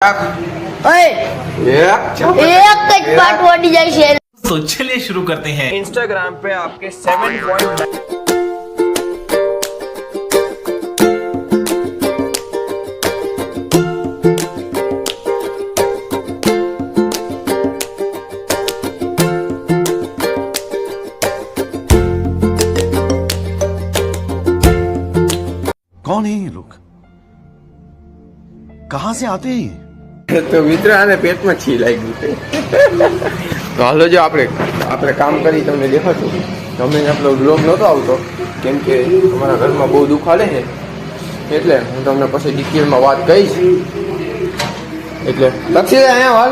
एक पार्ट वोटी जाए शेयर। तो चलिए शुरू करते हैं। इंस्टाग्राम पे आपके 7 कौन है ये लोग कहां से आते हैं ये? તો મિત્ર આને પેટમાં છી લાગી છે તો હાલો જો આપણે કામ કરી તમને દેખાતું તમે આપણો બ્લોગ નહોતો આવતો કેમ કે અમારા ઘરમાં બહુ દુઃખ હાલે છે એટલે હું તમને પછી ડિટેલમાં વાત કહીશ એટલે લક્ષી અહીંયા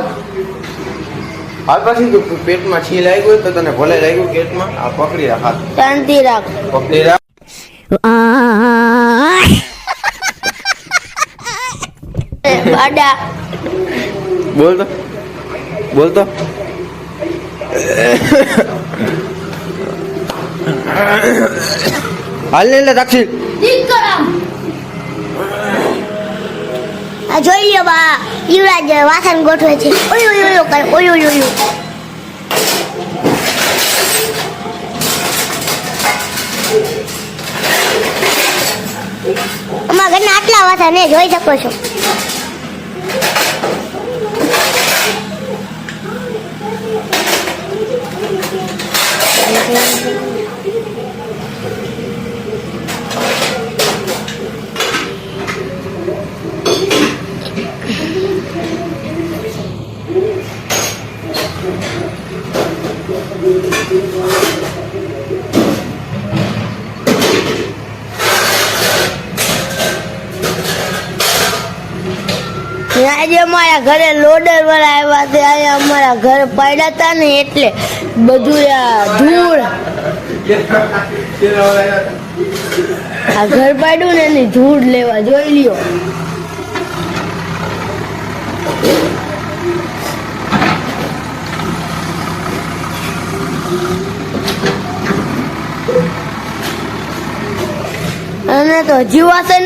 હાલ પછી તું પેટમાં છી લાગ્યું તો તને ભલે લાગ્યું પેટમાં આ પકડી રાખ હાથ શાંતિ રાખ પકડી રાખ બાડા બોલ તો હાલ ને દક્ષિણ આ જોઈ લ્યો બા યુવરાજ વાસણ ગોઠવે છે ઓય ઓય ઓય કરે ઓય ઓય ઓય અમારા ઘરના આટલા વાસણ ને જોઈ શકો છો આજે અમારા ઘરે લોડર વાળા આવ્યા હતા અહીંયા અમારા ઘર પડ્યા હતા ને એટલે બધું આ ધૂળ આ ઘર પાડ્યું ને એની ધૂળ લેવા જોઈ લ્યો અને તો જીવાશે